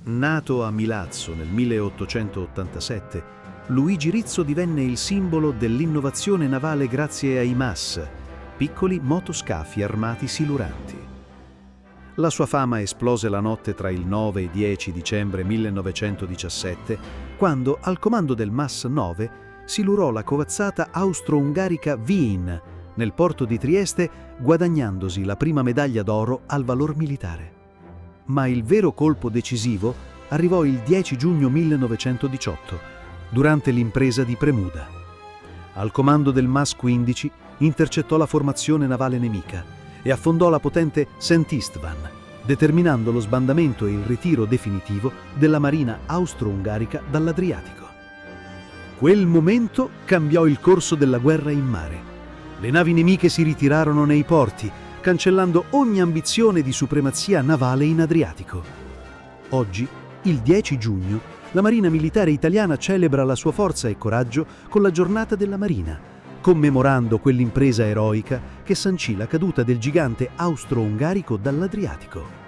Nato a Milazzo nel 1887, Luigi Rizzo divenne il simbolo dell'innovazione navale grazie ai MAS, piccoli motoscafi armati siluranti. La sua fama esplose la notte tra il 9 e il 10 dicembre 1917, quando al comando del MAS 9 silurò la corazzata austro-ungarica Wien nel porto di Trieste, guadagnandosi la prima medaglia d'oro al valor militare. Ma il vero colpo decisivo arrivò il 10 giugno 1918, durante l'impresa di Premuda. Al comando del MAS 15 intercettò la formazione navale nemica e affondò la potente St. Istvan, determinando lo sbandamento e il ritiro definitivo della marina austro-ungarica dall'Adriatico. Quel momento cambiò il corso della guerra in mare. Le navi nemiche si ritirarono nei porti, cancellando ogni ambizione di supremazia navale in Adriatico. Oggi, il 10 giugno, la Marina Militare Italiana celebra la sua forza e coraggio con la Giornata della Marina, commemorando quell'impresa eroica che sancì la caduta del gigante austro-ungarico dall'Adriatico.